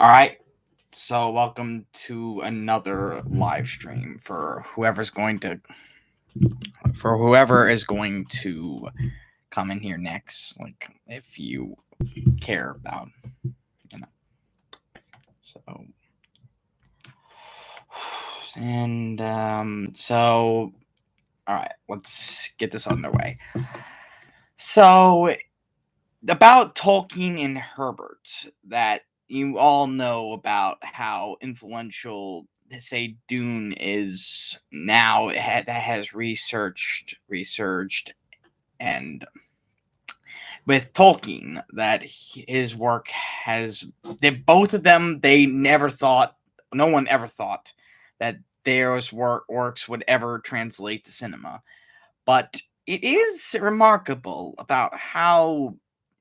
All right. So welcome to another live stream for whoever is going to come in here next. Like if you care about, you know. So so all right, let's get this underway. So about Tolkien and Herbert, that you all know about how influential, say, Dune is now. That has researched, and with Tolkien, that his work has, both of them, no one ever thought that theirs works would ever translate to cinema. But it is remarkable about how,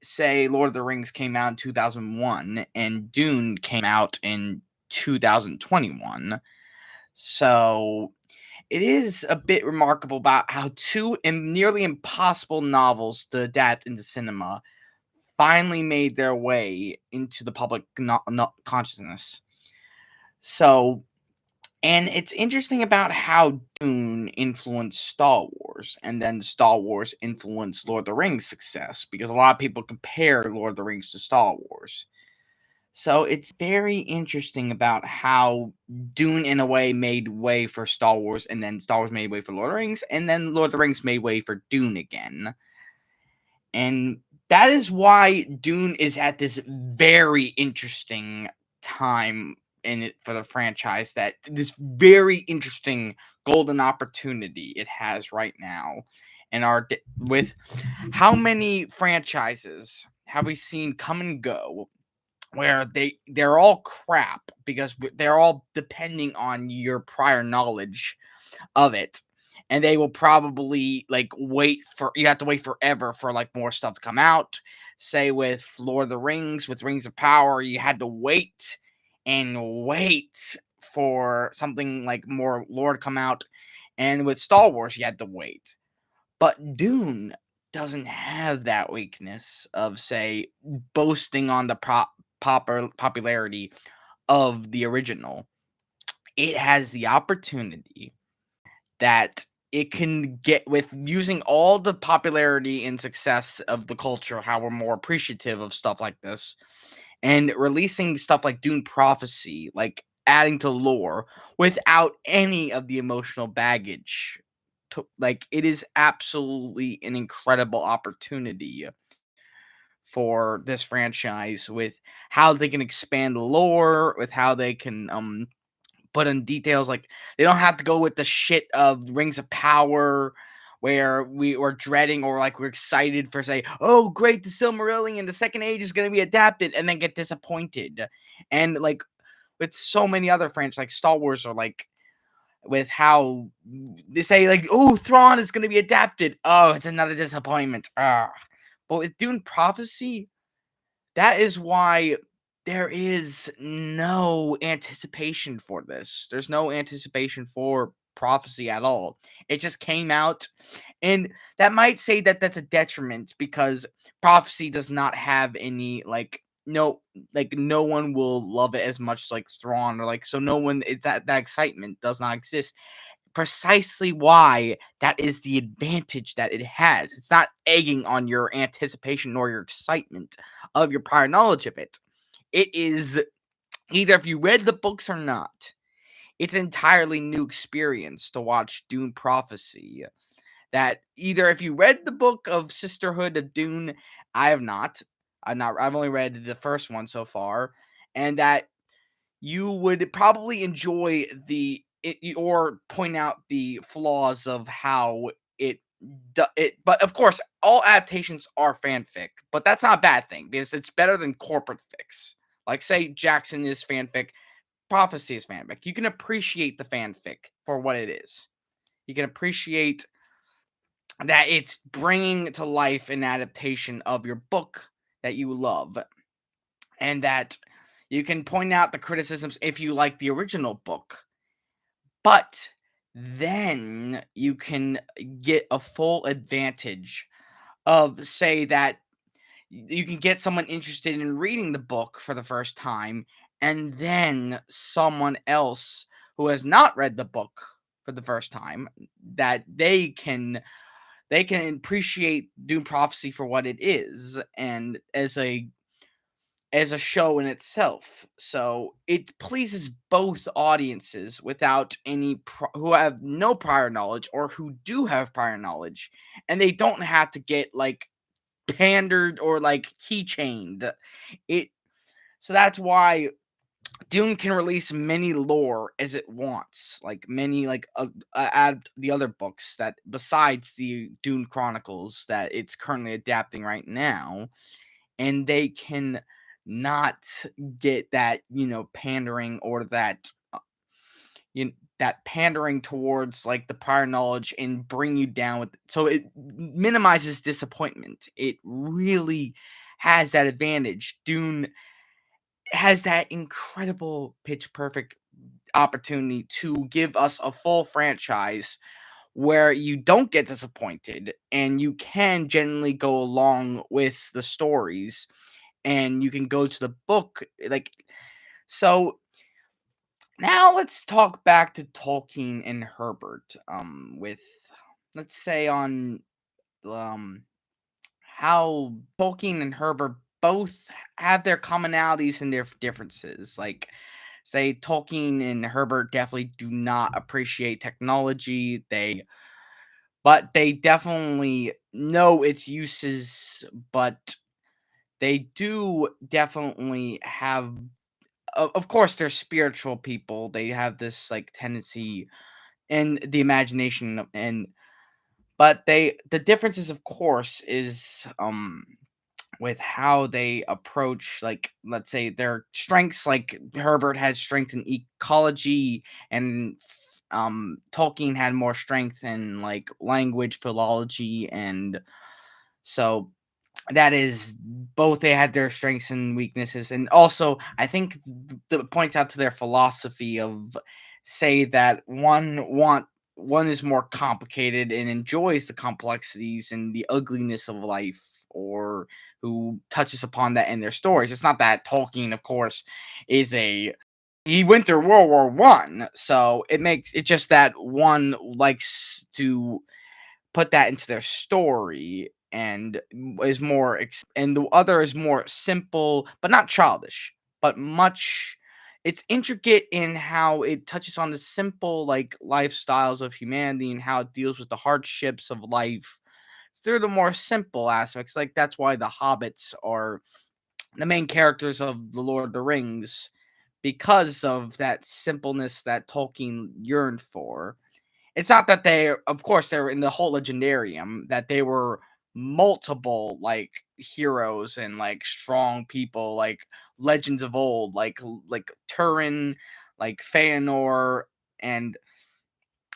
say, Lord of the Rings came out in 2001 and Dune came out in 2021. So it is a bit remarkable about how two nearly impossible novels to adapt into cinema finally made their way into the public consciousness. So, and it's interesting about how Dune influenced Star Wars, and then Star Wars influenced Lord of the Rings' success, because a lot of people compare Lord of the Rings to Star Wars. So it's very interesting about how Dune, in a way, made way for Star Wars, and then Star Wars made way for Lord of the Rings, and then Lord of the Rings made way for Dune again. And that is why Dune is at this very interesting time in it for the franchise, that this very interesting golden opportunity it has right now. And with how many franchises have we seen come and go, where they're all crap because they're all depending on your prior knowledge of it, and they will probably you have to wait forever for like more stuff to come out. Say with Lord of the Rings, with Rings of Power, you had to wait and wait for something like more lore to come out, and with Star Wars you had to wait. But Dune doesn't have that weakness of, say, boasting on the popularity of the original. It has the opportunity that it can get, with using all the popularity and success of the culture, how we're more appreciative of stuff like this, and releasing stuff like Dune Prophecy, like adding to lore without any of the emotional baggage. Like, it is absolutely an incredible opportunity for this franchise, with how they can expand the lore, with how they can put in details. Like, they don't have to go with the shit of Rings of Power, where we were dreading, or like we're excited for, say, oh great, the Silmarillion, the Second Age is going to be adapted, and then get disappointed. And like with so many other franchises, like Star Wars, or like with how they say, like, oh, Thrawn is going to be adapted, oh, it's another disappointment. But with Dune Prophecy, that is why there is no anticipation for this. There's no anticipation for Prophecy at all. It just came out, and that might say that that's a detriment, because Prophecy does not have any, no one will love it as much as like Thrawn, or like, so no one, it's that excitement does not exist. Precisely why that is the advantage that it has. It's not egging on your anticipation nor your excitement of your prior knowledge of it. It is either, if you read the books or not, it's an entirely new experience to watch Dune Prophecy. That either, if you read the book of Sisterhood of Dune, I have not. I've only read the first one so far, and that you would probably enjoy or point out the flaws of how it. But of course, all adaptations are fanfic, but that's not a bad thing, because it's better than corporate fics. Like, say, Jackson is fanfic, Prophecy is fanfic. You can appreciate the fanfic for what it is. You can appreciate that it's bringing to life an adaptation of your book that you love, and that you can point out the criticisms if you like the original book. But then you can get a full advantage of, say, that you can get someone interested in reading the book for the first time, and then someone else who has not read the book for the first time, that they can appreciate Dune Prophecy for what it is, and as a show in itself. So it pleases both audiences without who have no prior knowledge or who do have prior knowledge, and they don't have to get like pandered or like keychained. It so that's why Dune can release many lore as it wants, like many add the other books that besides the Dune Chronicles that it's currently adapting right now, and they can not get that pandering or that pandering towards like the prior knowledge and bring you down with so it minimizes disappointment. It really has that advantage. Dune has that incredible pitch perfect opportunity to give us a full franchise where you don't get disappointed and you can generally go along with the stories, and you can go to the book like so. Now let's talk back to Tolkien and Herbert with let's say on um how Tolkien and Herbert both have their commonalities and their differences. Like, say, Tolkien and Herbert definitely do not appreciate technology. But they definitely know its uses, but they do definitely have. Of course, they're spiritual people. They have this like tendency and the imagination, and but the differences, of course, is with how they approach, like, let's say their strengths. Like Herbert had strength in ecology, and Tolkien had more strength in like language, philology, and so that is both they had their strengths and weaknesses. And also I think that points out to their philosophy of say that one is more complicated and enjoys the complexities and the ugliness of life, or who touches upon that in their stories. It's not that Tolkien, of course, is a he went through World War I, so it makes it just that one likes to put that into their story and is more and the other is more simple but not childish, but much it's intricate in how it touches on the simple like lifestyles of humanity and how it deals with the hardships of life through the more simple aspects. Like that's why the hobbits are the main characters of the Lord of the Rings, because of that simpleness that Tolkien yearned for. It's not that of course, they're in the whole legendarium, that they were multiple like heroes and like strong people, like legends of old, like Turin, like Feanor, and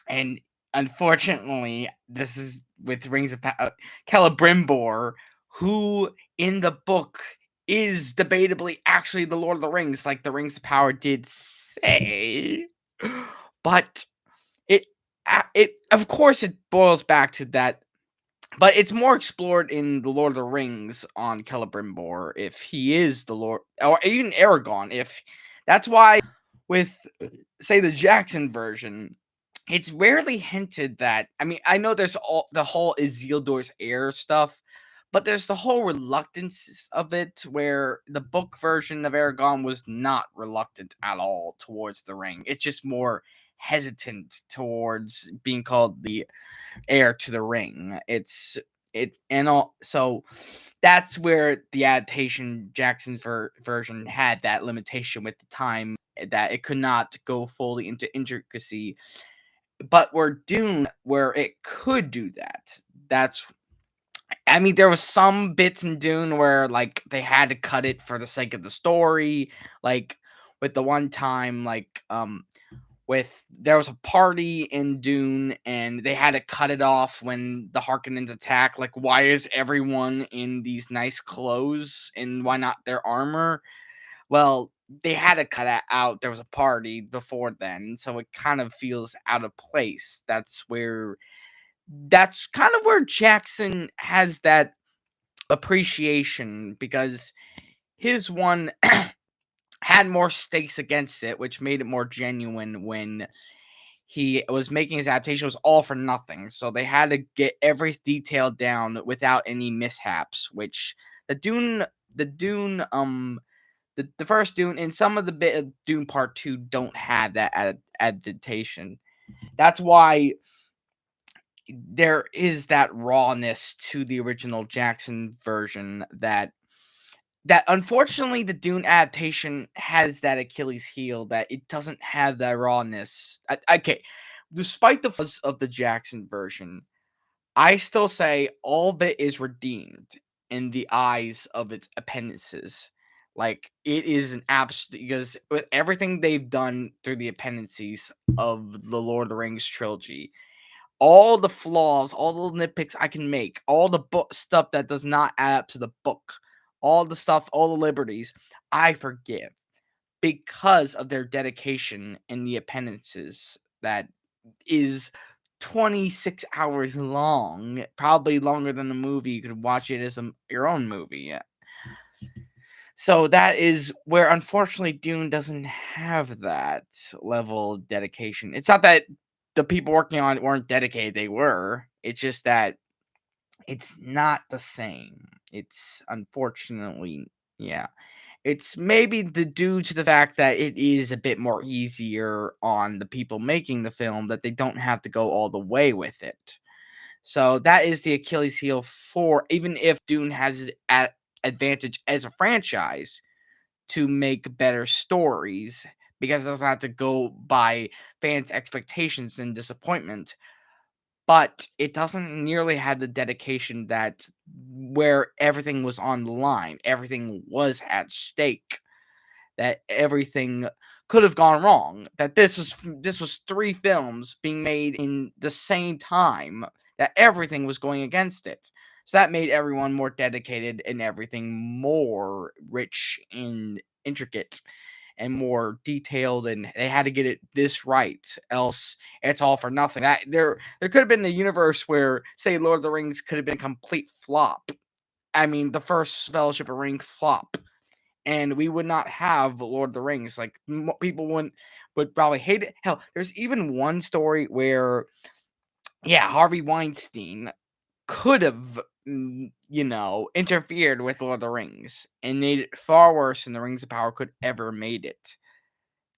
and unfortunately, this is with Rings of Power, Celebrimbor, who in the book is debatably actually the Lord of the Rings, like the Rings of Power did say, but it it of course it boils back to that, but it's more explored in the Lord of the Rings on Celebrimbor if he is the Lord, or even Aragon. If that's why with say the Jackson version, it's rarely hinted that. I mean, I know there's all the whole Isildur's heir stuff, but there's the whole reluctance of it, where the book version of Aragon was not reluctant at all towards the ring. It's just more hesitant towards being called the heir to the ring. So that's where the adaptation Jackson's version had that limitation with the time, that it could not go fully into intricacy, but where Dune, where it could do that. That's I mean, there was some bits in Dune where like they had to cut it for the sake of the story, like with the one time with there was a party in Dune and they had to cut it off when the Harkonnens attack. Like, why is everyone in these nice clothes and why not their armor? Well, they had to cut that out. There was a party before then, so it kind of feels out of place. That's kind of where Jackson has that appreciation, because his one had more stakes against it, which made it more genuine when he was making his adaptation. It was all for nothing. So they had to get every detail down without any mishaps, which the Dune the Dune the first Dune and some of the bit of Dune Part 2 don't have that adaptation. That's why there is that rawness to the original Jackson version that unfortunately the Dune adaptation has that Achilles heel that it doesn't have that rawness. Okay, despite the flaws of the Jackson version, I still say all of it is redeemed in the eyes of its appendices. Like it is an absolute because with everything they've done through the appendices of the Lord of the Rings trilogy, all the flaws, all the nitpicks I can make, all the book stuff that does not add up to the book, all the stuff, all the liberties, I forgive because of their dedication in the appendices that is 26 hours long, probably longer than the movie. You could watch it as your own movie. Yeah. So that is where unfortunately Dune doesn't have that level of dedication. It's not that the people working on it weren't dedicated, they were. It's just that it's not the same. It's unfortunately, yeah. It's maybe due to the fact that it is a bit more easier on the people making the film that they don't have to go all the way with it. So that is the Achilles heel for even if Dune has its advantage as a franchise to make better stories because it doesn't have to go by fans' expectations and disappointment. But it doesn't nearly have the dedication that where everything was on the line, everything was at stake, that everything could have gone wrong. That this was 3 films being made in the same time, that everything was going against it. So that made everyone more dedicated and everything more rich and intricate and more detailed, and they had to get it this right, else it's all for nothing. There could have been a universe where, say, Lord of the Rings could have been a complete flop. I mean, the first Fellowship of Ring flop, and we would not have Lord of the Rings. Like people would probably hate it. Hell, there's even one story where, yeah, Harvey Weinstein could have, interfered with Lord of the Rings and made it far worse than the Rings of Power could ever made it.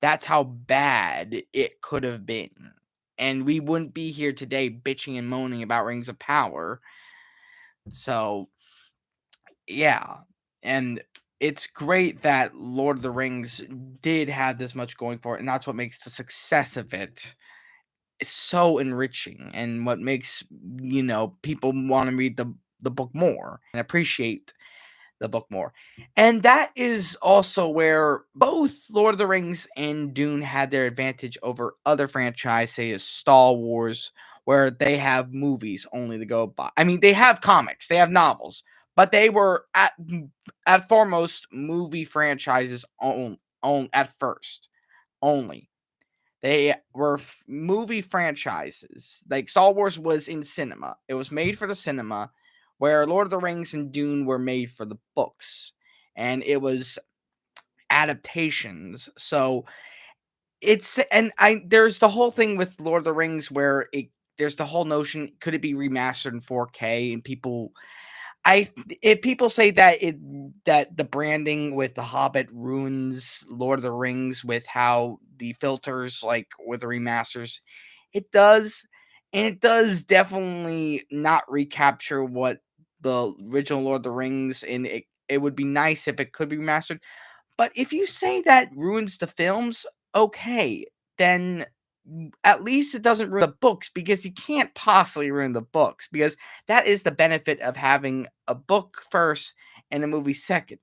That's how bad it could have been. And we wouldn't be here today bitching and moaning about Rings of Power. So, yeah. And it's great that Lord of the Rings did have this much going for it. And that's what makes the success of it so enriching and what makes, people want to read the book more and appreciate the book more. And that is also where both Lord of the Rings and Dune had their advantage over other franchises, say as Star Wars, where they have movies only to go by. I mean, they have comics, they have novels, but they were at foremost movie franchises on at first only. They were movie franchises. Like Star Wars was in cinema. It was made for the cinema, where Lord of the Rings and Dune were made for the books. And it was adaptations. So it's and I there's the whole thing with Lord of the Rings where there's the whole notion, could it be remastered in 4K, and if people say that the branding with The Hobbit ruins Lord of the Rings with how the filters, like with the remasters, it does, and it does definitely not recapture what the original Lord of the Rings, and it would be nice if it could be remastered. But if you say that ruins the films, okay, then at least it doesn't ruin the books, because you can't possibly ruin the books, because that is the benefit of having a book first and a movie second.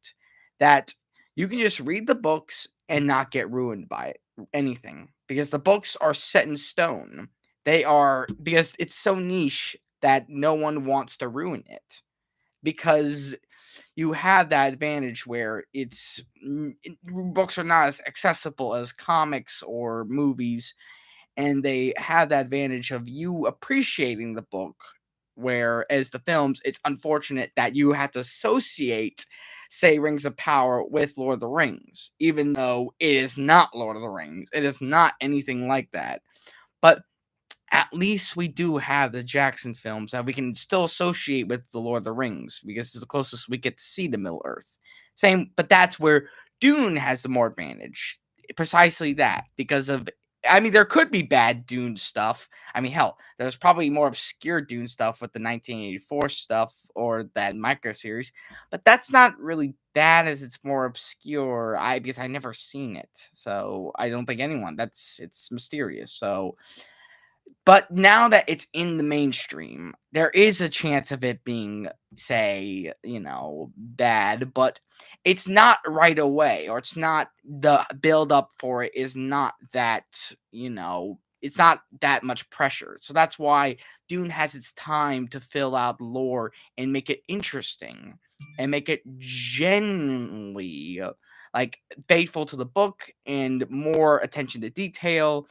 That you can just read the books and not get ruined by anything, because the books are set in stone. They are, because it's so niche that no one wants to ruin it, because you have that advantage where books are not as accessible as comics or movies, and they have that advantage of you appreciating the book, whereas the films, it's unfortunate that you have to associate say Rings of Power with Lord of the Rings, even though it is not Lord of the Rings. It is not anything like that. But at least we do have the Jackson films that we can still associate with the Lord of the Rings because it's the closest we get to see to Middle Earth. Same, but that's where Dune has the more advantage. Precisely that, because of, I mean, there could be bad Dune stuff. I mean, hell, there's probably more obscure Dune stuff with the 1984 stuff or that micro series, but that's not really bad as it's more obscure. Because I never seen it, so I don't think anyone. It's mysterious. So but now that it's in the mainstream, there is a chance of it being, say, bad, but it's not right away, or it's not the build up for it is not that, it's not that much pressure. So that's why Dune has its time to fill out the lore and make it interesting and make it genuinely like faithful to the book and more attention to detail.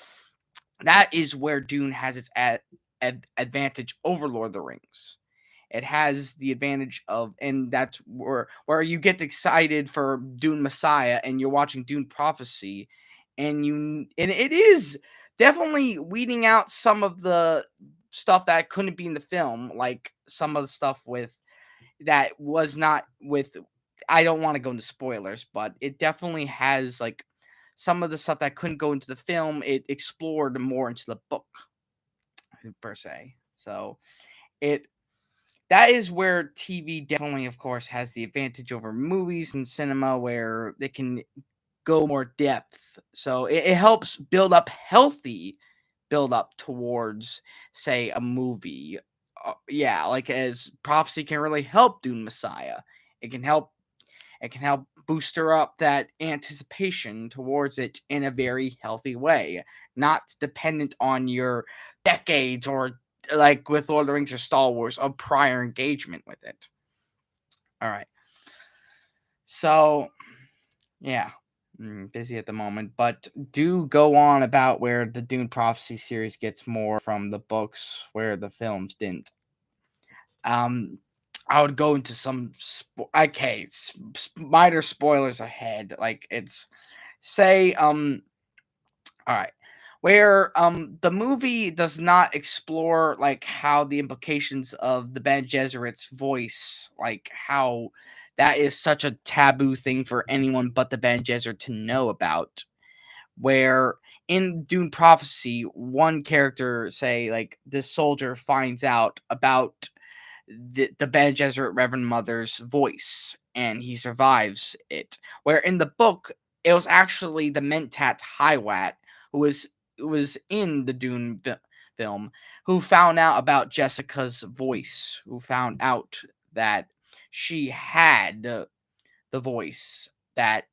That is where Dune has its advantage over Lord of the Rings. It has the advantage of, and that's where you get excited for Dune Messiah, and you're watching Dune Prophecy, and it is definitely weeding out some of the stuff that couldn't be in the film, like some of the stuff with that was not with. I don't want to go into spoilers, but it definitely has like some of the stuff that couldn't go into the film. It explored more into the book per se. So it that is where TV definitely, of course, has the advantage over movies and cinema, where they can go more depth. So it helps build up towards, say, a movie. Yeah, like as Prophecy can really help Dune Messiah. It can help booster up that anticipation towards it in a very healthy way, not dependent on your decades or like with Lord of the Rings or Star Wars of prior engagement with it. All right. So, yeah, busy at the moment, but do go on about where the Dune Prophecy series gets more from the books where the films didn't. I would go into some minor spoilers ahead. Like it's say all right, where the movie does not explore like how the implications of the Bene Gesserit's voice, like how that is such a taboo thing for anyone but the Bene Gesserit to know about. Where in Dune Prophecy, one character, say like this soldier, finds out about the Bene Gesserit Reverend Mother's voice, and he survives it. Where in the book, it was actually the Mentat Highwat who was in the Dune film, who found out about Jessica's voice, who found out that she had the voice that,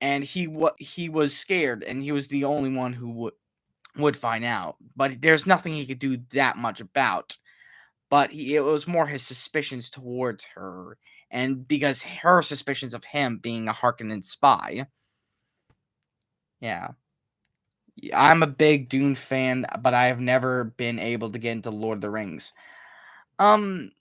and he was scared, and he was the only one who would find out. But there's nothing he could do that much about. But it was more his suspicions towards her, and because her suspicions of him being a Harkonnen spy. Yeah. I'm a big Dune fan, but I have never been able to get into Lord of the Rings. Um,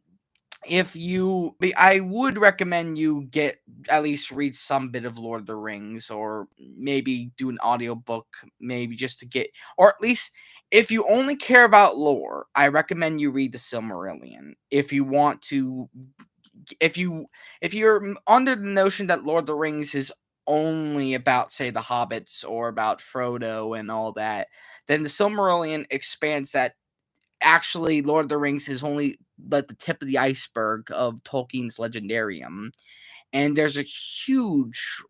I would recommend you get at least read some bit of Lord of the Rings, or maybe do an audiobook, maybe just to get, or at least if you only care about lore, I recommend you read the Silmarillion. If you want to, if you're under the notion that Lord of the Rings is only about, say, the hobbits or about Frodo and all that, then the Silmarillion expands that actually Lord of the Rings is only like the tip of the iceberg of Tolkien's legendarium. And there's a huge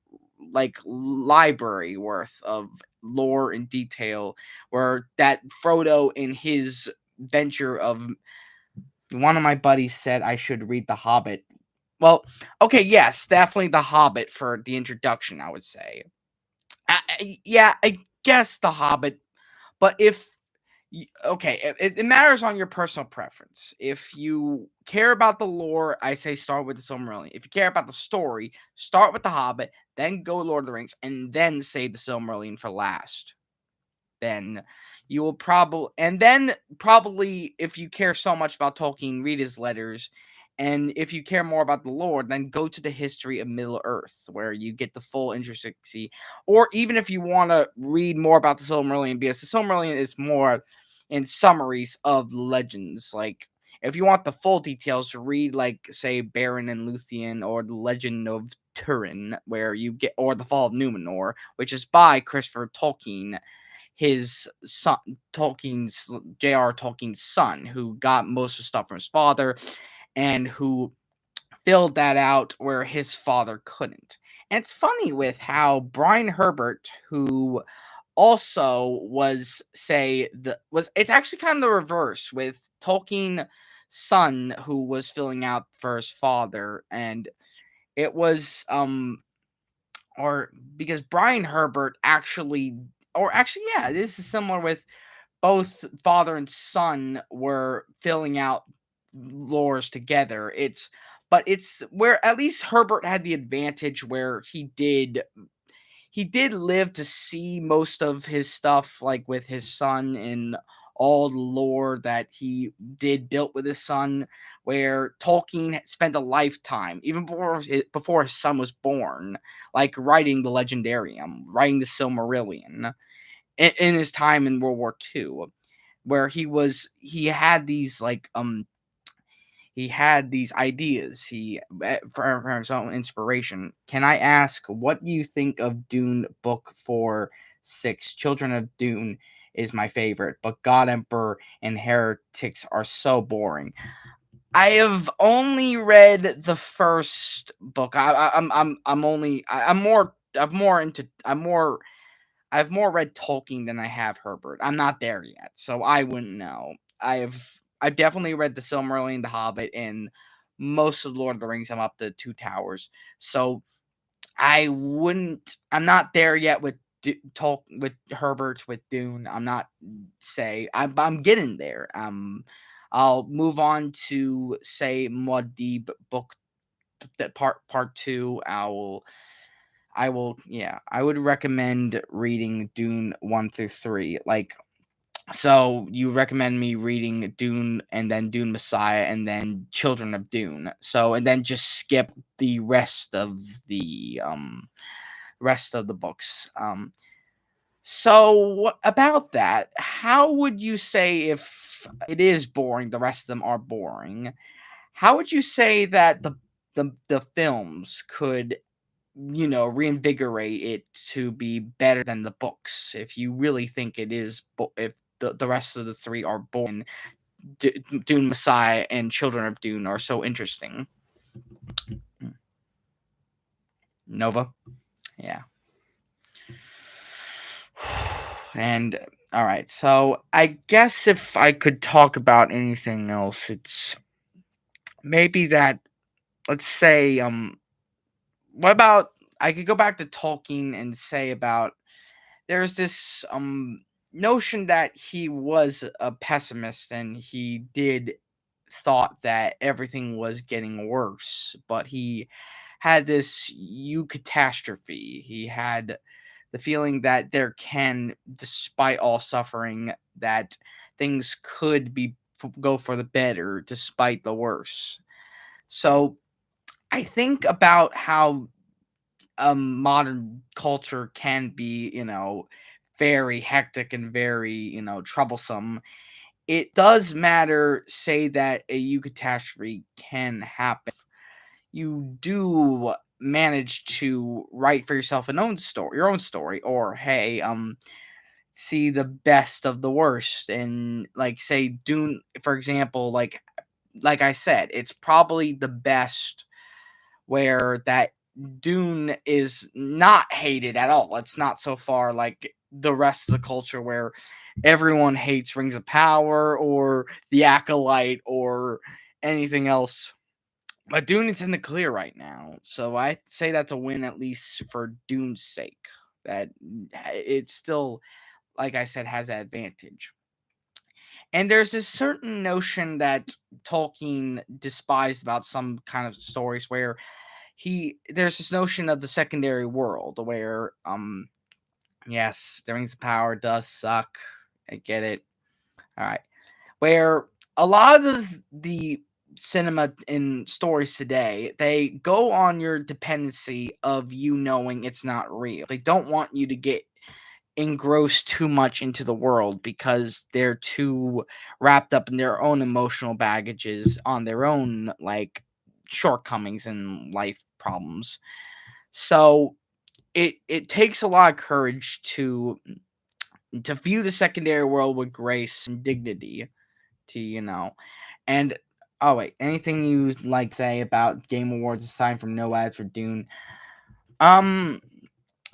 like library worth of lore and detail where that Frodo in his venture of, one of my buddies said I should read The Hobbit. Well, okay, yes, definitely The Hobbit for the introduction, I would say. Yeah, I guess The Hobbit, but if okay, it matters on your personal preference. If you care about the lore, I say start with the Silmarillion. If you care about the story, start with The Hobbit, then go Lord of the Rings, and then save the Silmarillion for last. Then you will probably, and then probably, if you care so much about Tolkien, read his letters, And if you care more about the lore, then go to the history of Middle Earth, where you get the full intricacy. Or even if you want to read more about the Silmarillion, because the Silmarillion is more in summaries of legends. Like, if you want the full details, read, like, say, Baron and Luthien, or the Legend of Turin, where you get, or the Fall of Numenor, which is by Christopher Tolkien, his son, J.R. Tolkien's son, who got most of the stuff from his father, and who filled that out where his father couldn't. And it's funny with how Brian Herbert, who also was, say, it's actually kind of the reverse with Tolkien's son, who was filling out for his father, and it was or because Brian Herbert actually, or actually, yeah, this is similar with both father and son were filling out lores together. It's where at least Herbert had the advantage where he did live to see most of his stuff, like with his son and all the lore that he did built with his son, where Tolkien spent a lifetime, even before his son was born, like writing the Legendarium, writing the Silmarillion in his time in World War II, where he had these ideas for his own inspiration. Can I ask what you think of Dune Book 4-6? Children of Dune is my favorite, but God Emperor and Heretics are so boring. I have only read the first book. I've more read Tolkien than I have Herbert. I'm not there yet, so I wouldn't know. I've definitely read the Silmarillion, the Hobbit, and most of Lord of the Rings. I'm up to Two Towers, so I'm not there yet with with Herbert, with Dune. I'm getting there. I'll move on to, say, Muad'Dib book that part two. I would recommend reading Dune 1 through 3. Like, so you recommend me reading Dune and then Dune Messiah and then Children of Dune. So, and then just skip the rest of the books. So what about that? How would you say, if it is boring, the rest of them are boring? How would you say that the films could, reinvigorate it to be better than the books? If you really think it is, if the rest of the three are boring, Dune Messiah and Children of Dune are so interesting. Nova, yeah. And all right, so I guess if I could talk about anything else, it's maybe that, let's say, what about, I could go back to Tolkien and say about, there's this notion that he was a pessimist and he did thought that everything was getting worse, but he had this catastrophe. He had the feeling that despite all suffering, that things could go for the better despite the worse. So I think about how modern culture can be, very hectic and very, troublesome. It does matter, say, that a catastrophe can happen. You do manage to write for yourself your own story, or hey, see the best of the worst, and, like, say, Dune, for example, like I said, it's probably the best where that Dune is not hated at all. It's not so far like the rest of the culture where everyone hates Rings of Power or the Acolyte or anything else. But Dune is in the clear right now, so I say that's a win, at least for Dune's sake. That it still, like I said, has that advantage. And there's this certain notion that Tolkien despised about some kind of stories where there's this notion of the secondary world where, yes, the Rings of Power does suck. I get it. All right. Where a lot of the cinema and stories today, they go on your dependency of you knowing it's not real. They don't want you to get engrossed too much into the world because they're too wrapped up in their own emotional baggages on their own like shortcomings and life problems. So it takes a lot of courage to view the secondary world with grace and dignity to and oh wait, anything you like say about Game Awards aside from no ads for Dune? Um,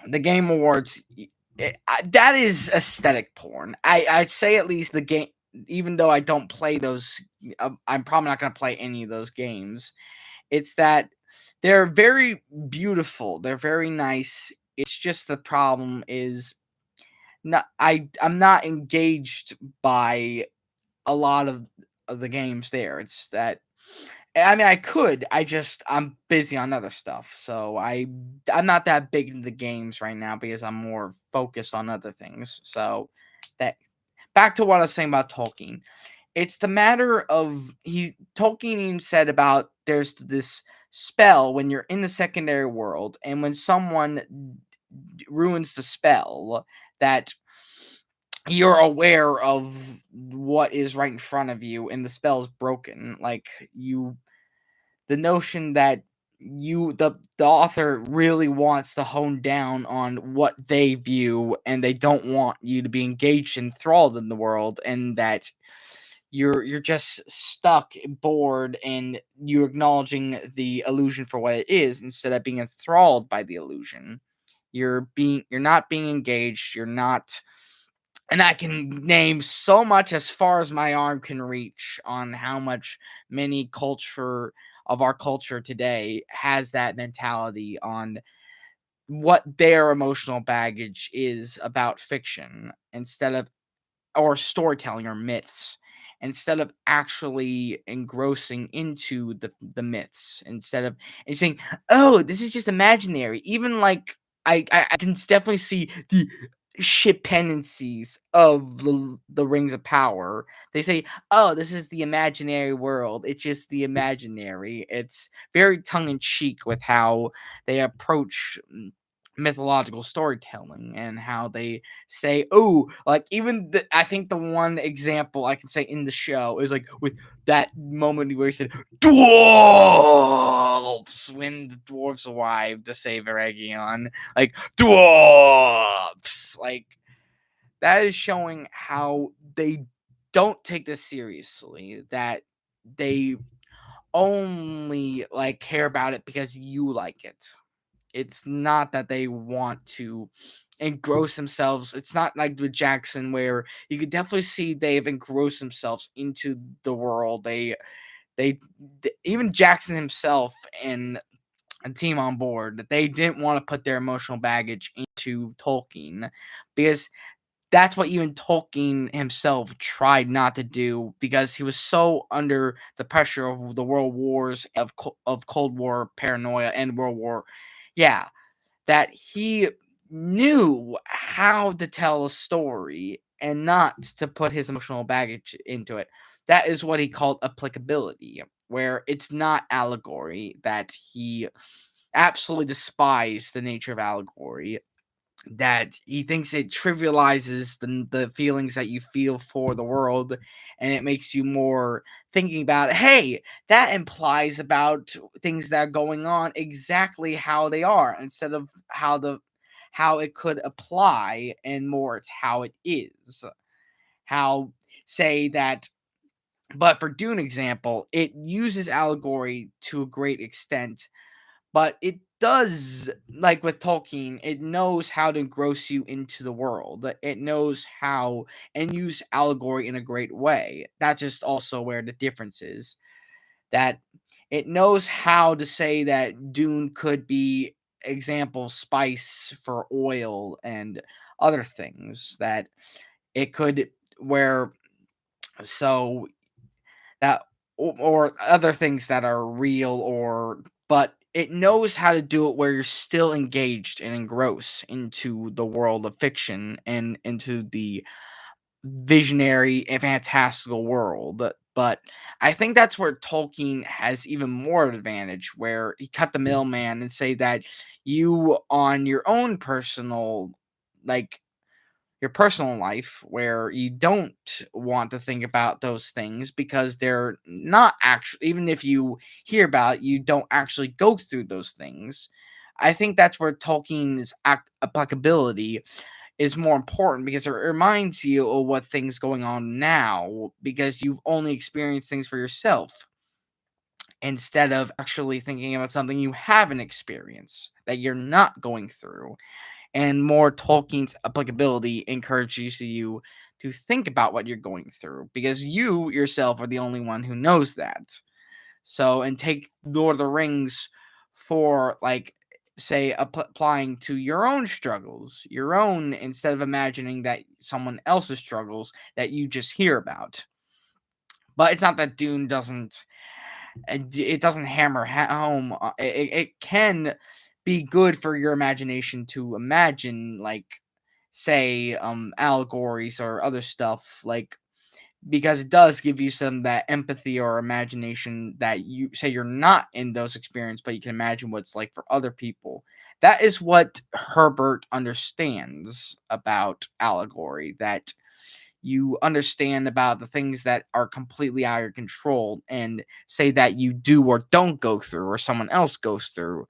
the Game Awards, that is aesthetic porn. I'd say at least the game, even though I don't play those, I'm probably not gonna play any of those games. It's that they're very beautiful. They're very nice. It's just the problem is not I'm not engaged by a lot of the games there. It's that I mean I could. I'm busy on other stuff. So I'm not that big into the games right now because I'm more focused on other things. So that back to what I was saying about Tolkien. It's the matter of Tolkien even said about there's this spell when you're in the secondary world and when someone ruins the spell that you're aware of what is right in front of you and the spell is broken. Like the notion that the author really wants to hone down on what they view and they don't want you to be engaged and enthralled in the world, and that you're just stuck bored and you're acknowledging the illusion for what it is instead of being enthralled by the illusion. You're not being engaged, you're not, and I can name so much as far as my arm can reach on how much many culture of our culture today has that mentality on what their emotional baggage is about fiction instead of or storytelling or myths instead of actually engrossing into the myths instead of and saying, oh, this is just imaginary. Even like I can definitely see the ship pendencies of the Rings of Power. They say, oh, this is the imaginary world. It's just the imaginary. It's very tongue-in-cheek with how they approach mythological storytelling and how they say, oh, like even I think the one example I can say in the show is like with that moment where he said dwarves when the dwarves arrived to save Eregion, like dwarves, like that is showing how they don't take this seriously, that they only like care about it because you like it. It's not that they want to engross themselves. It's not like with Jackson where you could definitely see they've engrossed themselves into the world. They even Jackson himself and a team on board that they didn't want to put their emotional baggage into Tolkien because that's what even Tolkien himself tried not to do because he was so under the pressure of the world wars of Cold War paranoia and World War, yeah, that he knew how to tell a story and not to put his emotional baggage into it. That is what he called applicability, where it's not allegory, that he absolutely despised the nature of allegory, that he thinks it trivializes the feelings that you feel for the world and it makes you more thinking about, hey, that implies about things that are going on exactly how they are instead of how it could apply, and more it's how it is, how say that. But for Dune example, it uses allegory to a great extent, but it does, like with Tolkien, it knows how to engross you into the world. It knows how and use allegory in a great way. That's just also where the difference is. That it knows how to say that Dune could be example spice for oil and other things. That it could where so that or other things that are real, or but it knows how to do it where you're still engaged and engrossed into the world of fiction and into the visionary and fantastical world. But I think that's where Tolkien has even more of an advantage, where he cut the middleman and say that you on your own personal, like your personal life, where you don't want to think about those things because they're not actually, even if you hear about it, you don't actually go through those things. I think that's where Tolkien's applicability is more important, because it reminds you of what things going on now, because you've only experienced things for yourself instead of actually thinking about something you haven't experienced that you're not going through. And more Tolkien's applicability encourages you to think about what you're going through, because you yourself are the only one who knows that. So, and take Lord of the Rings for, like, say, applying to your own struggles, your own, instead of imagining that someone else's struggles that you just hear about. But it's not that Dune doesn't, it doesn't hammer home. It can be good for your imagination to imagine, like, say, allegories or other stuff, like, because it does give you some that empathy or imagination, that you say you're not in those experiences, but you can imagine what it's like for other people. That is what Herbert understands about allegory, that you understand about the things that are completely out of your control, and say that you do or don't go through, or someone else goes through,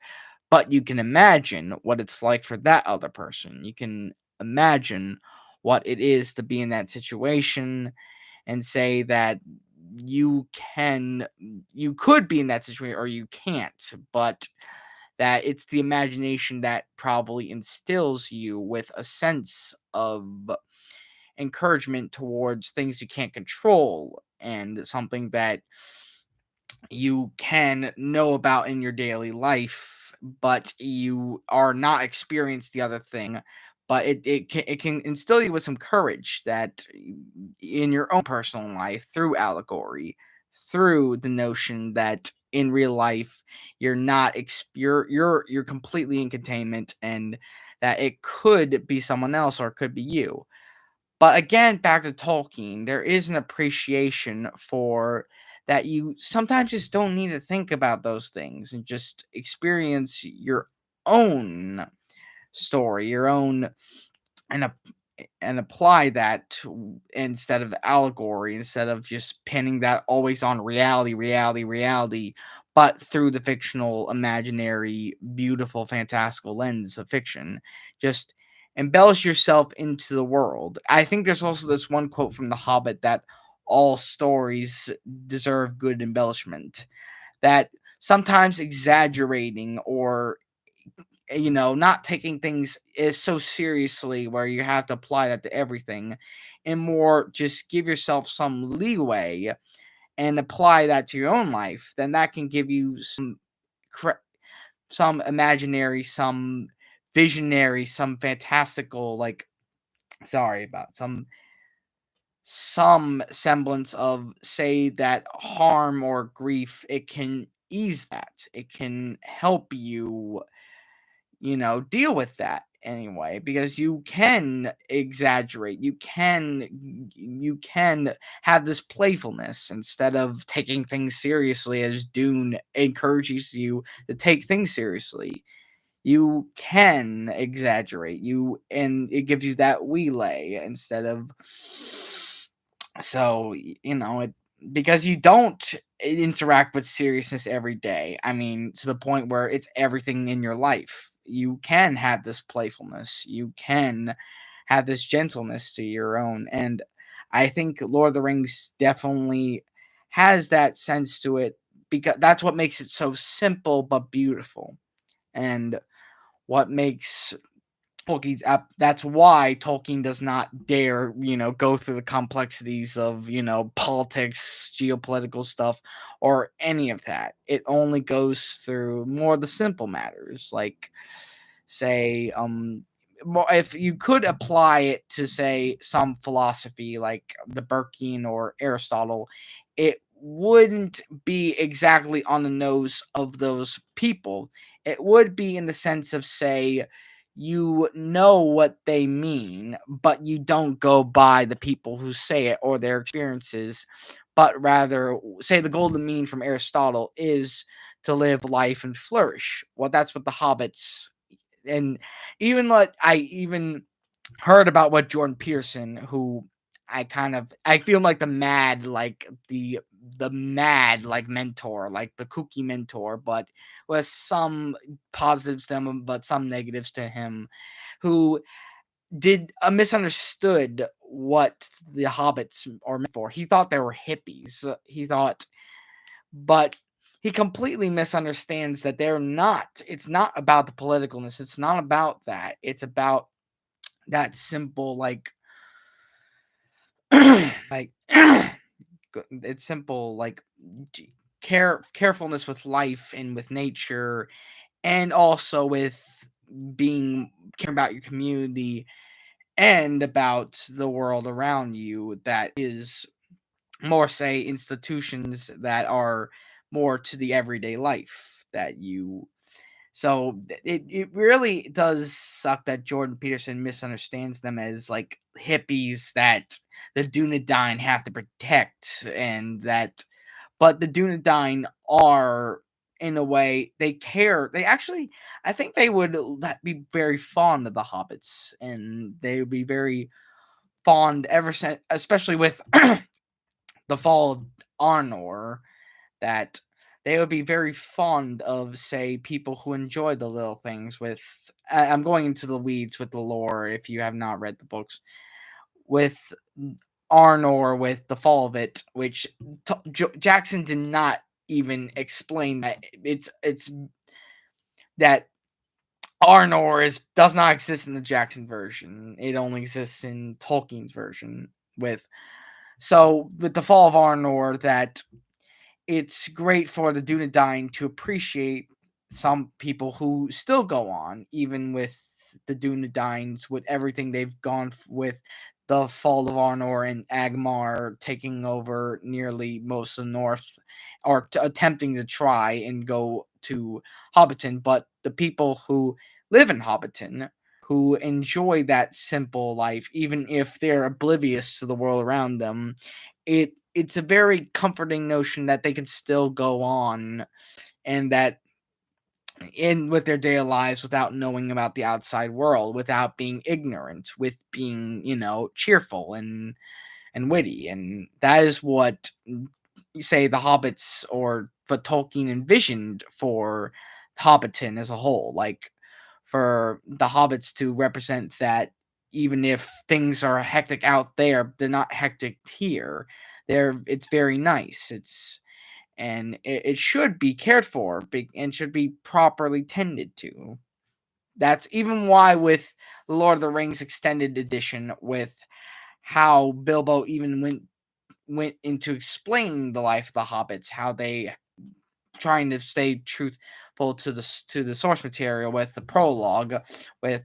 but you can imagine what it's like for that other person. You can imagine what it is to be in that situation, and say that you could be in that situation, or you can't, but that it's the imagination that probably instills you with a sense of encouragement towards things you can't control, and something that you can know about in your daily life, but you are not experienced the other thing. But it can instill you with some courage, that in your own personal life, through allegory, through the notion that in real life you're not you're completely in containment, and that it could be someone else, or it could be you. But again, back to Tolkien, there is an appreciation for that. You sometimes just don't need to think about those things, and just experience your own story, your own, and apply that instead of allegory, instead of just pinning that always on reality, but through the fictional, imaginary, beautiful, fantastical lens of fiction. Just embellish yourself into the world. I think there's also this one quote from The Hobbit, that all stories deserve good embellishment. That sometimes exaggerating, or not taking things is so seriously, where you have to apply that to everything, and more just give yourself some leeway and apply that to your own life, then that can give you some imaginary, some visionary, some fantastical, like, sorry about some semblance of, say, that harm or grief. It can ease that. It can help you, deal with that anyway, because you can exaggerate, you can have this playfulness, instead of taking things seriously, as Dune encourages you to take things seriously. You can exaggerate, and it gives you that leeway, instead of, so, it, because you don't interact with seriousness every day. I mean, to the point where it's everything in your life. You can have this playfulness. You can have this gentleness to your own. And I think Lord of the Rings definitely has that sense to it, because that's what makes it so simple but beautiful. And what makes Tolkien's app. That's why Tolkien does not dare, go through the complexities of, politics, geopolitical stuff, or any of that. It only goes through more the simple matters, like, say, if you could apply it to, say, some philosophy like the Burkean or Aristotle, it wouldn't be exactly on the nose of those people. It would be in the sense of, say, you know what they mean, but you don't go by the people who say it or their experiences, but rather say the golden mean from Aristotle is to live life and flourish. Well, that's what the hobbits, and even what I even heard about what Jordan Peterson, who I feel like the mad like mentor, like the kooky mentor, but with some positives to him, but some negatives to him, who did misunderstood what the hobbits are meant for. He thought they were hippies. He thought, but he completely misunderstands that they're not. It's not about the politicalness. It's not about that. It's about that simple like it's simple like carefulness with life and with nature, and also with being caring about your community and about the world around you, that is more, say, institutions that are more to the everyday life that you. So it really does suck that Jordan Peterson misunderstands them as like hippies that the Dunedain have to protect, and that, but the Dunedain are, in a way, they care. They actually, I think they would be very fond of the hobbits, and they would be very fond ever since, especially with the fall of Arnor, that they would be very fond of, say, people who enjoy the little things. With I'm going into the weeds with the lore if you have not read the books. With Arnor, with the fall of it, which Jackson did not even explain that it's that Arnor does not exist in the Jackson version. It only exists in Tolkien's version. With the fall of Arnor, that it's great for the Dunedain to appreciate some people who still go on, even with the Dunedains, with everything they've gone with the fall of Arnor and Agmar taking over nearly most of the North, or attempting to try and go to Hobbiton. But the people who live in Hobbiton, who enjoy that simple life, even if they're oblivious to the world around them, it's a very comforting notion that they can still go on, and that in with their daily lives without knowing about the outside world, without being ignorant, with being, cheerful and witty. And that is what you say the hobbits, or but Tolkien envisioned for Hobbiton as a whole, like for the hobbits to represent that even if things are hectic out there, they're not hectic here. It's very nice. It should be cared for, and should be properly tended to. That's even why with the Lord of the Rings extended edition, with how Bilbo even went into explaining the life of the hobbits, how they trying to stay truthful to the source material, with the prologue, with,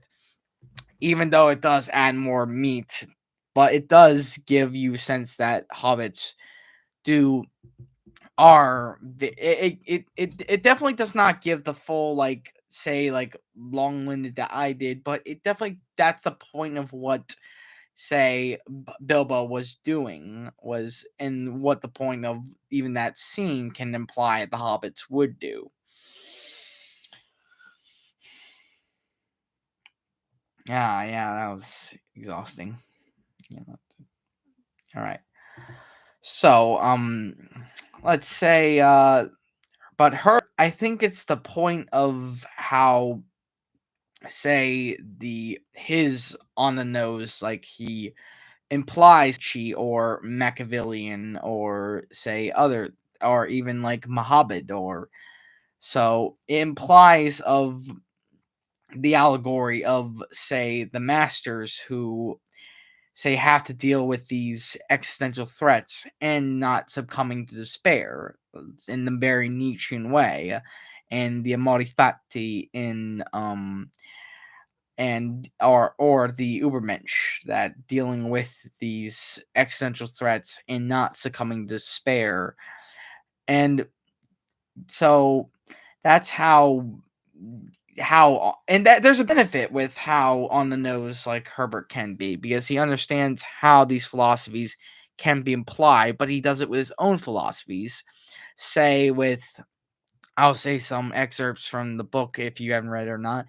even though it does add more meat, but it does give you a sense that hobbits do are it definitely does not give the full, like, say, like, long-winded that I did, but it definitely, that's the point of what, say, Bilbo was doing, was, and what the point of even that scene can imply the hobbits would do. Yeah, that was exhausting. Yeah. All right. So, let's say, but I think it's the point of how, say, the his on the nose, like, he implies chi or Machiavellian, or say other, or even like Mohammed, or so it implies of the allegory of, say, the masters who, say, have to deal with these existential threats and not succumbing to despair in the very Nietzschean way, and the amori fati in and or the Ubermensch, that dealing with these existential threats and not succumbing to despair. And so that's how how, and that there's a benefit with how on the nose like Herbert can be, because he understands how these philosophies can be implied, but he does it with his own philosophies. Say with, I'll say some excerpts from the book if you haven't read it or not.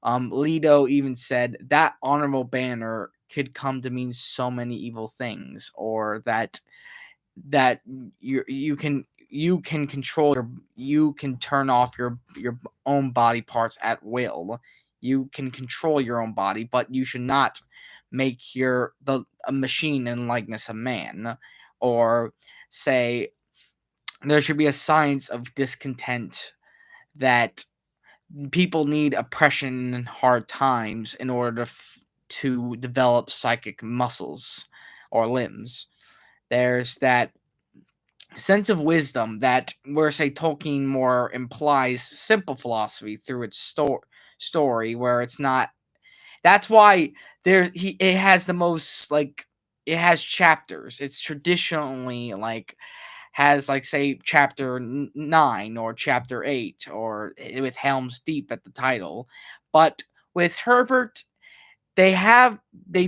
Leto even said that honorable banner could come to mean so many evil things, or that you can control you can turn off your own body parts at will. You can control your own body, but you should not make a machine in likeness of man. Or say there should be a science of discontent, that people need oppression and hard times in order to develop psychic muscles or limbs. There's that sense of wisdom that, where say Tolkien more implies simple philosophy through its story, where it's not. That's why it has the most, like, it has chapters. It's traditionally like has, like, say chapter 9 or chapter 8, or with Helm's Deep at the title. But with Herbert, they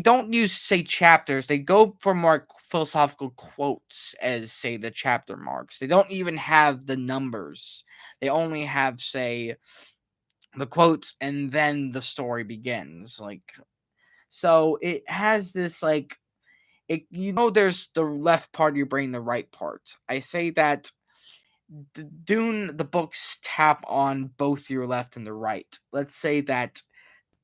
don't use, say, chapters. They go for more philosophical quotes as, say, the chapter marks. They don't even have the numbers. They only have, say, the quotes, and then the story begins. Like, so it has this, like, there's the left part of your brain, the right part. I say that Dune, the books tap on both your left and the right. Let's say that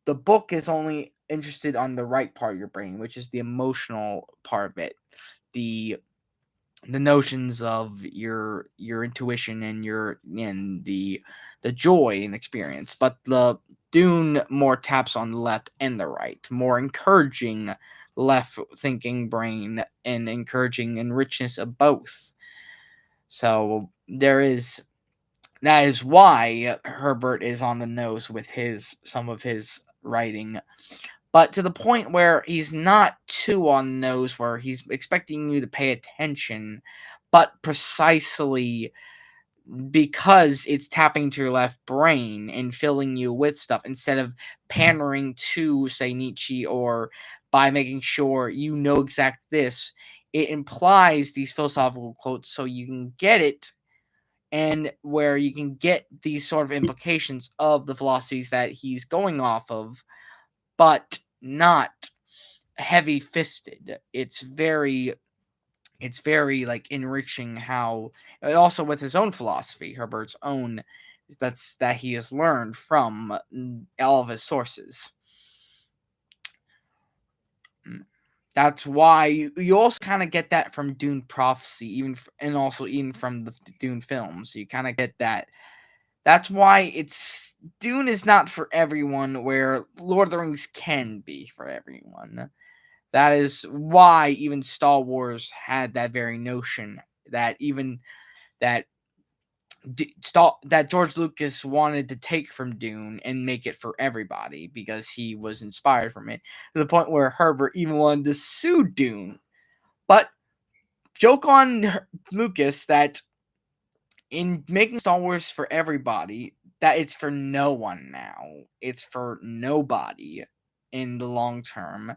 the book is only interested on the right part of your brain, which is the emotional part of it, the notions of your intuition and the joy and experience. But the Dune more taps on the left and the right, more encouraging left thinking brain and encouraging and richness of both. So that is why Herbert is on the nose with some of his writing, but to the point where he's not too on the nose, where he's expecting you to pay attention, but precisely because it's tapping to your left brain and filling you with stuff, instead of pandering to, say, Nietzsche, or by making sure you know exact this. It implies these philosophical quotes so you can get it, and where you can get these sort of implications of the philosophies that he's going off of, but not heavy fisted. It's very like enriching, how also with his own philosophy, Herbert's own, that he has learned from all of his sources. That's why you also kind of get that from Dune Prophecy, and also even from the Dune films. You kind of get that. That's why Dune is not for everyone, where Lord of the Rings can be for everyone. That is why even Star Wars had that very notion, that even that that George Lucas wanted to take from Dune and make it for everybody, because he was inspired from it, to the point where Herbert even wanted to sue Dune. But joke on Lucas that in making Star Wars for everybody, that it's for no one now. It's for nobody in the long term.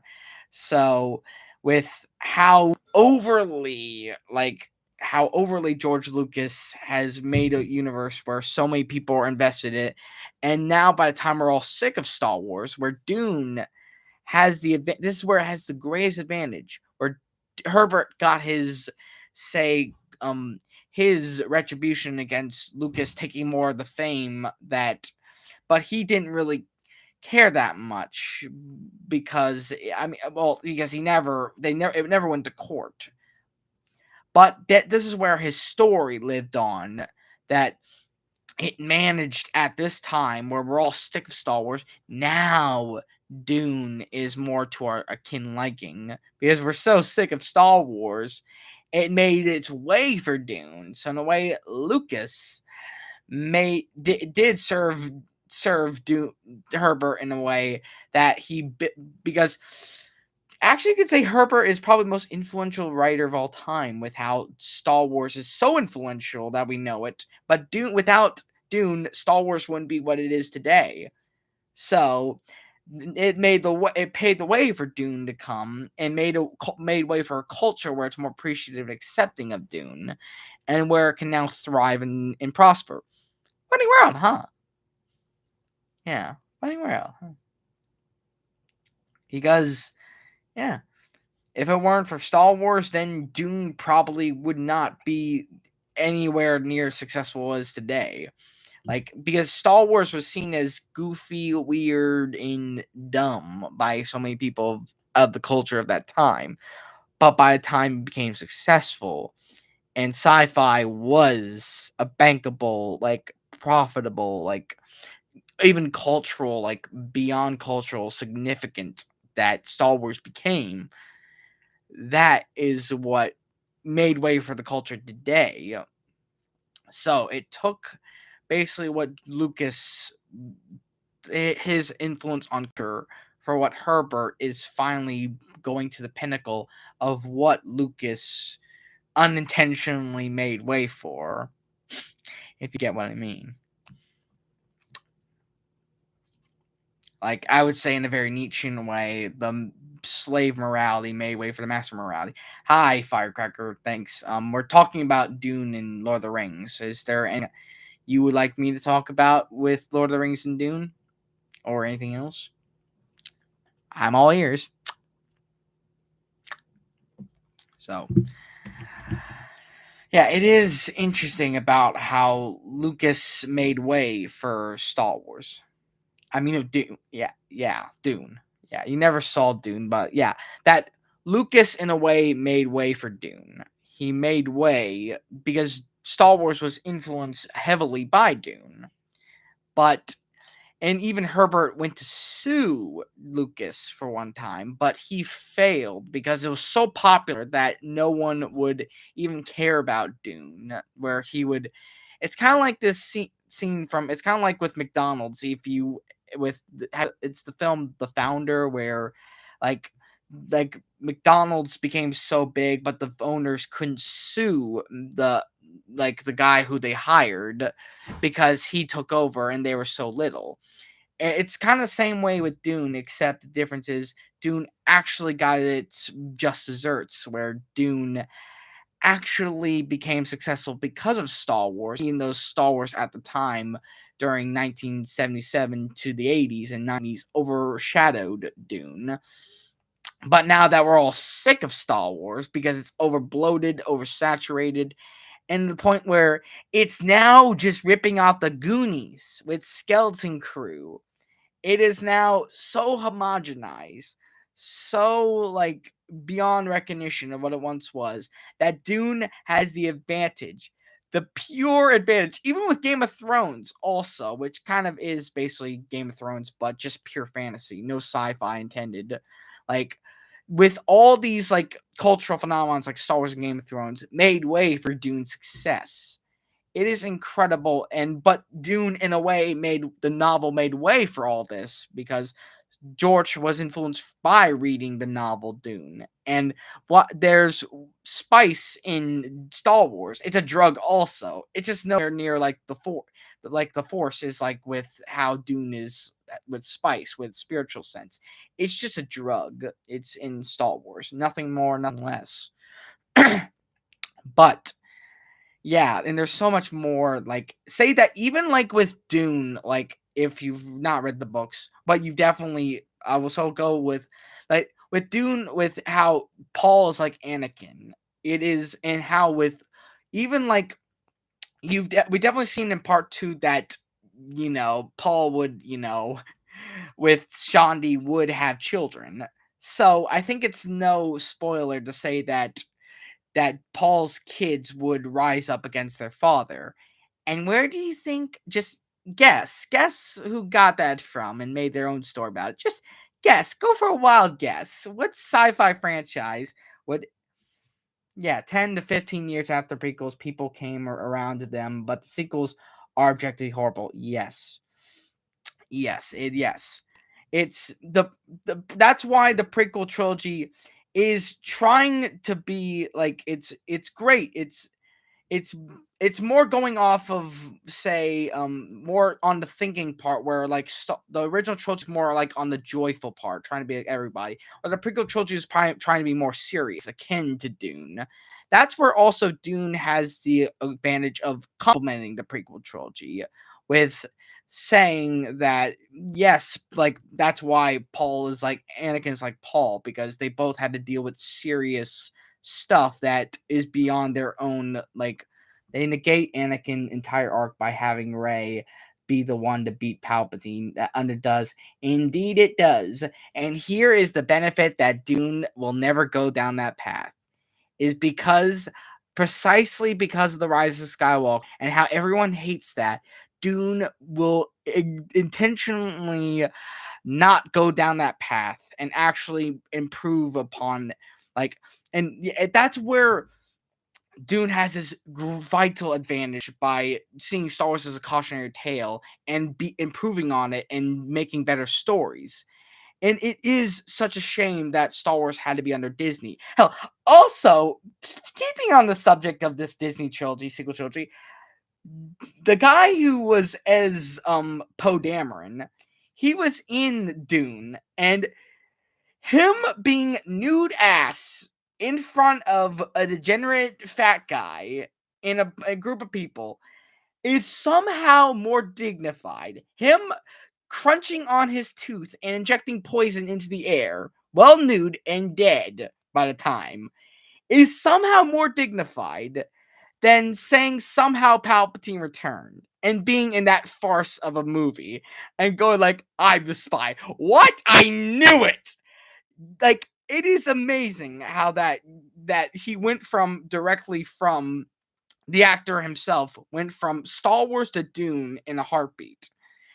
So with how overly George Lucas has made a universe where so many people are invested in it, and now by the time we're all sick of Star Wars, where Dune has this is where it has the greatest advantage, where Herbert got say um his retribution against Lucas taking more of the fame, but he didn't really care that much, because because it never went to court. But this is where his story lived on, that it managed at this time where we're all sick of Star Wars. Now Dune is more to our akin liking, because we're so sick of Star Wars. It made its way for Dune. So in a way, Lucas did serve Herbert in a way that because actually, you could say Herbert is probably the most influential writer of all time, with how Star Wars is so influential that we know it. But without Dune, Star Wars wouldn't be what it is today. So it paved the way for Dune to come, and made way for a culture where it's more appreciative and accepting of Dune, and where it can now thrive and prosper. Funny world, huh? Yeah, funny world. Huh? Because yeah, if it weren't for Star Wars, then Dune probably would not be anywhere near as successful as today. Like, because Star Wars was seen as goofy, weird, and dumb by so many people of the culture of that time. But by the time it became successful, and sci-fi was a bankable, like profitable, like even cultural, like beyond cultural significant that Star Wars became, that is what made way for the culture today. So it took basically what Lucas, his influence on Kerr, for what Herbert is finally going to the pinnacle of what Lucas unintentionally made way for, if you get what I mean. Like, I would say in a very Nietzschean way, the slave morality made way for the master morality. Hi, Firecracker. Thanks. We're talking about Dune and Lord of the Rings. Is there any you would like me to talk about with Lord of the Rings and Dune, or anything else? I'm all ears. So, yeah, it is interesting about how Lucas made way for Star Wars. I mean, Dune. Yeah, Dune. Yeah, you never saw Dune, but yeah, that Lucas in a way made way for Dune. He made way because Star Wars was influenced heavily by Dune, but and even Herbert went to sue Lucas for one time, but he failed because it was so popular that no one would even care about Dune. Where he would, it's kind of like this scene from, it's kind of like with McDonald's. If you, it's the film The Founder, where like, McDonald's became so big, but the owners couldn't sue the guy who they hired because he took over and they were so little. It's kind of the same way with Dune, except the difference is Dune actually got its just desserts, where Dune actually became successful because of Star Wars, even though Star Wars at the time during 1977 to the 80s and 90s overshadowed Dune. But now that we're all sick of Star Wars because it's overbloated, oversaturated, and the point where it's now just ripping out the Goonies with Skeleton Crew, it is now so homogenized, so like beyond recognition of what it once was, that Dune has the advantage, the pure advantage, even with Game of Thrones also, which kind of is basically Game of Thrones, but just pure fantasy, no sci-fi intended. Like, with all these like cultural phenomenons like Star Wars and Game of Thrones, made way for Dune's success. It is incredible, but Dune in a way made the novel made way for all this because George was influenced by reading the novel Dune. And what there's spice in Star Wars. It's a drug also. It's just nowhere near like the force is like with how Dune is with spice, with spiritual sense. It's just a drug. It's in Star Wars. Nothing more, nothing less. But yeah, and there's so much more. Like, say that even like with Dune, like if you've not read the books, but you definitely, I will so go with like with Dune, with how Paul is like Anakin. It is, and how with even like we definitely seen in part two that Paul would with Shondi would have children. So I think it's no spoiler to say that Paul's kids would rise up against their father. And where do you think, just guess who got that from and made their own story about it? Just guess, go for a wild guess. What sci-fi franchise would, yeah, 10 to 15 years after prequels, people came around to them, but the sequels are objectively horrible? Yes. Yes. It's that's why the prequel trilogy is trying to be like, it's great. it's it's more going off of, say, more on the thinking part, where like the original trilogy is more like on the joyful part, trying to be like everybody, or the prequel trilogy is trying to be more serious, akin to Dune. That's where also Dune has the advantage of complementing the prequel trilogy with saying that, yes, like that's why Paul is like Anakin's like Paul, because they both had to deal with serious stuff that is beyond their own. Like, they negate Anakin's entire arc by having Rey be the one to beat Palpatine. That underdoes. Indeed it does. And here is the benefit that Dune will never go down that path, is because, precisely because of the Rise of Skywalker and how everyone hates that, Dune will intentionally not go down that path and actually improve upon, like, and that's where Dune has this vital advantage by seeing Star Wars as a cautionary tale and be improving on it and making better stories. And it is such a shame that Star Wars had to be under Disney. Hell, also, keeping on the subject of this Disney trilogy, sequel trilogy, the guy who was as Poe Dameron, he was in Dune, and him being nude ass in front of a degenerate fat guy in a group of people is somehow more dignified. Him crunching on his tooth and injecting poison into the air, well nude and dead by the time, is somehow more dignified than saying somehow Palpatine returned and being in that farce of a movie and going like, I'm the spy. What? I knew it! Like, it is amazing how that he went from directly from the actor himself, went from Star Wars to Dune in a heartbeat.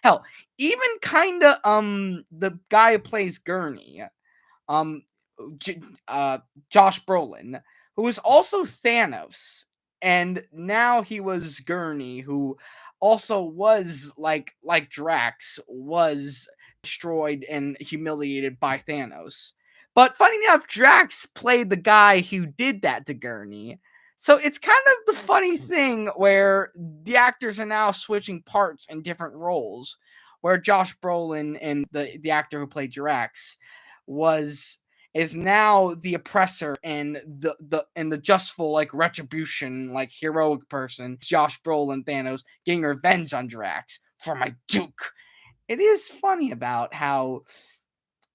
Hell, even kinda the guy who plays Gurney, um J- Josh Brolin, who was also Thanos, and now he was Gurney, who also was like Drax, was destroyed and humiliated by Thanos. But funny enough, Drax played the guy who did that to Gurney. So it's kind of the funny thing where the actors are now switching parts in different roles, where Josh Brolin and the actor who played Drax was is now the oppressor and the justful, like, retribution, like, heroic person, Josh Brolin Thanos, getting revenge on Drax for my Duke. It is funny about how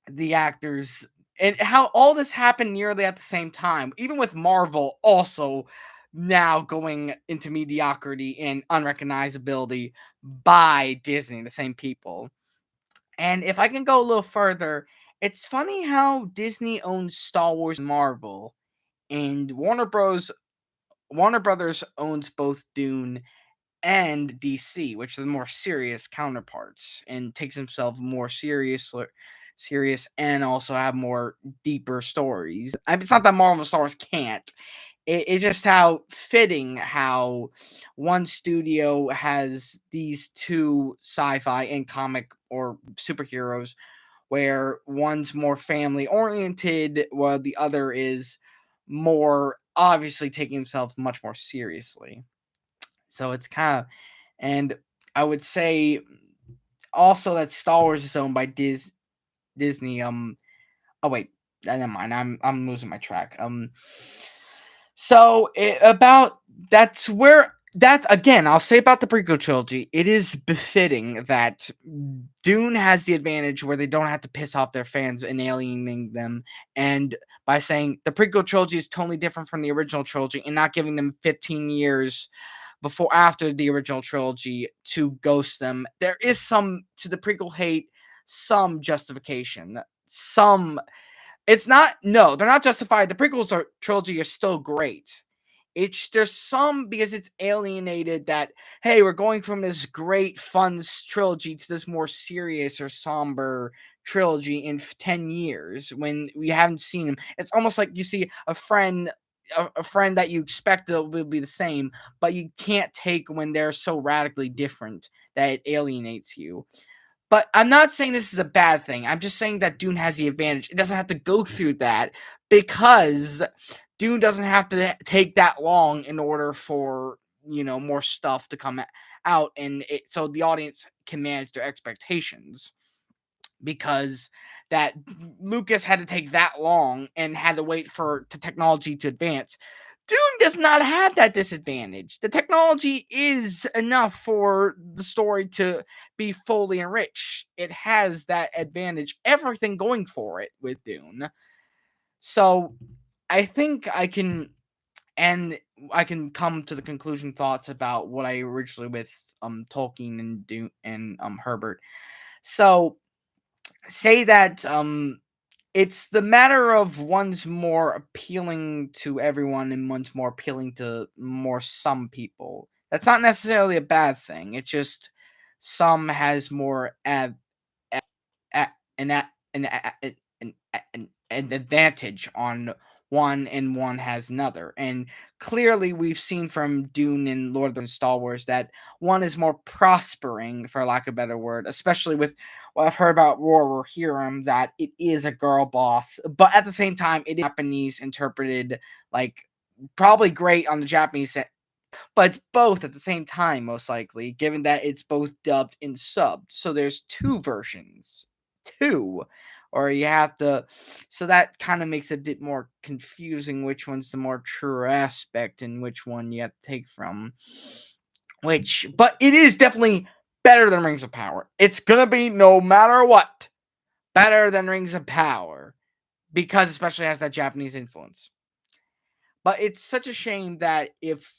the actors and how all this happened nearly at the same time, even with Marvel also now going into mediocrity and unrecognizability by Disney, the same people. And if I can go a little further, it's funny how Disney owns Star Wars and Marvel, and Warner Brothers owns both Dune and DC, which are the more serious counterparts, and takes himself more serious and also have more deeper stories. I mean, it's not that Marvel and Star Wars can't. It's just how fitting how one studio has these two sci-fi and comic or superheroes, where one's more family oriented while the other is more obviously taking himself much more seriously. So it's kind of, and I would say also that Star Wars is owned by Disney. Oh wait, never mind. I'm losing my track. So about that's where that's again. I'll say about the prequel trilogy. It is befitting that Dune has the advantage where they don't have to piss off their fans and alienating them, and by saying the prequel trilogy is totally different from the original trilogy and not giving them 15 years before after the original trilogy to ghost them. There is some to the prequel hate, some justification, some. It's not, no, they're not justified. The trilogy are still great. It's there's some because it's alienated that, hey, we're going from this great fun trilogy to this more serious or somber trilogy in 10 years when we haven't seen him. It's almost like you see a friend that you expect will be the same, but you can't take when they're so radically different that it alienates you. But I'm not saying this is a bad thing. I'm just saying that Dune has the advantage. It doesn't have to go through that because Dune doesn't have to take that long in order for more stuff to come out, and so the audience can manage their expectations, because that Lucas had to take that long and had to wait for the technology to advance. Dune does not have that disadvantage. The technology is enough for the story to be fully enriched. It has that advantage, everything going for it with Dune. So I think and I can come to the conclusion thoughts about what I originally with Tolkien and Dune and Herbert. So say that it's the matter of one's more appealing to everyone and one's more appealing to more some people. That's not necessarily a bad thing. It's just some has more a- an a- an advantage on one, and one has another. And clearly, we've seen from Dune and Lord of the Rings and Star Wars that one is more prospering, for lack of a better word, especially with what I've heard about Roar Hiram, that it is a girl boss, but at the same time, it is Japanese interpreted, like, probably great on the Japanese, but it's both at the same time, most likely, given that it's both dubbed and subbed. So there's two versions. Two. Or you have to. So that kind of makes it a bit more confusing which one's the more true aspect and which one you have to take from. But it is definitely better than Rings of Power. It's gonna be, no matter what, better than Rings of Power, because especially has that Japanese influence. But it's such a shame that if,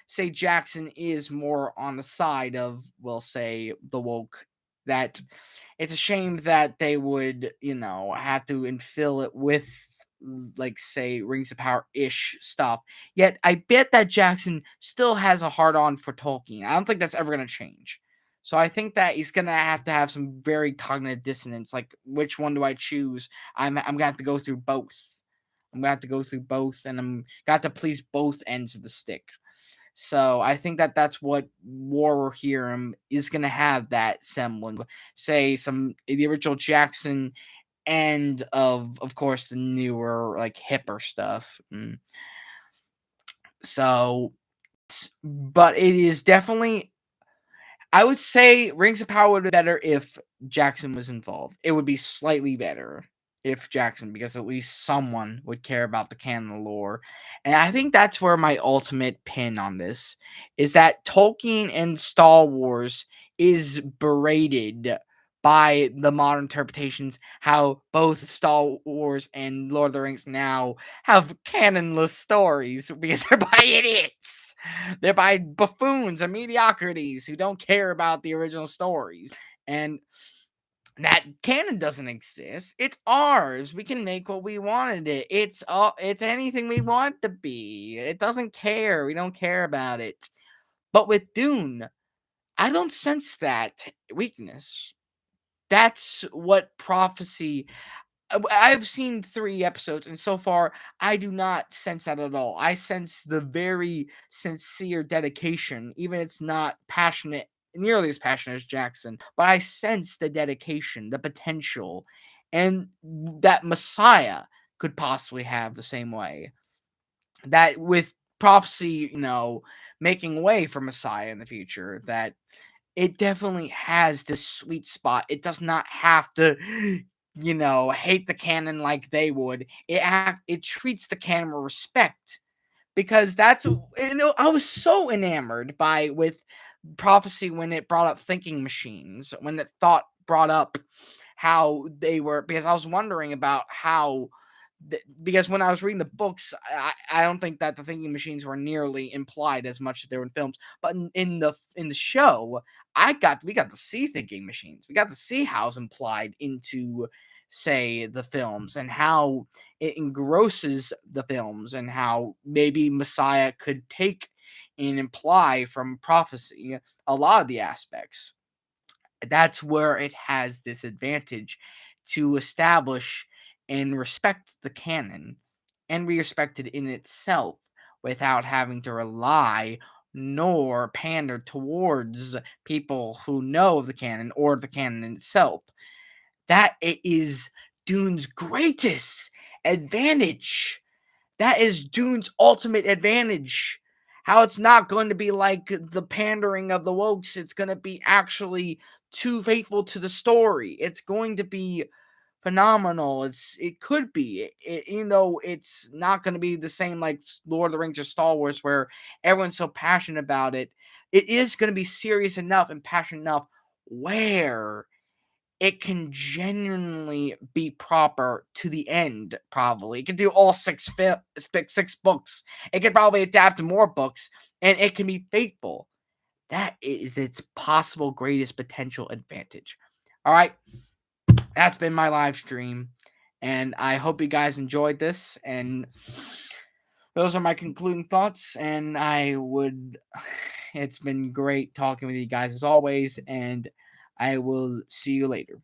say, Jackson is more on the side of, we'll say, the woke, that it's a shame that they would, have to infill it with, like, say, Rings of Power ish stuff. Yet I bet that Jackson still has a hard on for Tolkien. I don't think that's ever going to change. So I think that he's gonna have to have some very cognitive dissonance. Like, which one do I choose? I'm gonna have to go through both. I'm gonna have to go through both, and I'm got to please both ends of the stick. So I think that that's what War Hiram is gonna have, that semblance. Say the original Jackson, and of course the newer, like, hipper stuff. So, but it is definitely, I would say Rings of Power would be better if Jackson was involved. It would be slightly better if Jackson, because at least someone would care about the canon lore. And I think that's where my ultimate pin on this is, that Tolkien and Star Wars is berated by the modern interpretations, how both Star Wars and Lord of the Rings now have canonless stories because they're by idiots. They're by buffoons and mediocrities who don't care about the original stories. And that canon doesn't exist. It's ours. We can make what we wanted it. It's anything we want to be. It doesn't care. We don't care about it. But with Dune, I don't sense that weakness. That's what prophecy. I've seen 3 episodes, and so far, I do not sense that at all. I sense the very sincere dedication, even if it's not passionate, nearly as passionate as Jackson, but I sense the dedication, the potential, and that Messiah could possibly have the same way. That with prophecy, making way for Messiah in the future, that it definitely has this sweet spot. It does not have to, hate the canon like they would. It treats the canon with respect, because that's, I was so enamored with prophecy when it brought up thinking machines, when it brought up how they were, because I was wondering about how, because when I was reading the books, I don't think that the thinking machines were nearly implied as much as they were in films. But in the show, we got to see thinking machines. We got to see how it's implied into, say, the films, and how it engrosses the films, and how maybe Messiah could take and imply from prophecy a lot of the aspects. That's where it has this advantage to establish and respect the canon, and be respected in itself, without having to rely nor pander towards people who know of the canon or the canon itself. That it is Dune's greatest advantage. That is Dune's ultimate advantage. How it's not going to be like the pandering of the wokes. It's going to be actually too faithful to the story. It's going to be phenomenal. It could be, it's not going to be the same like Lord of the Rings or Star Wars, where everyone's so passionate about it. It is going to be serious enough and passionate enough where it can genuinely be proper to the end. Probably it can do all six books. It can probably adapt to more books, and it can be faithful. That is its possible greatest potential advantage. All right, that's been my live stream, and I hope you guys enjoyed this. And those are my concluding thoughts. And it's been great talking with you guys as always, and I will see you later.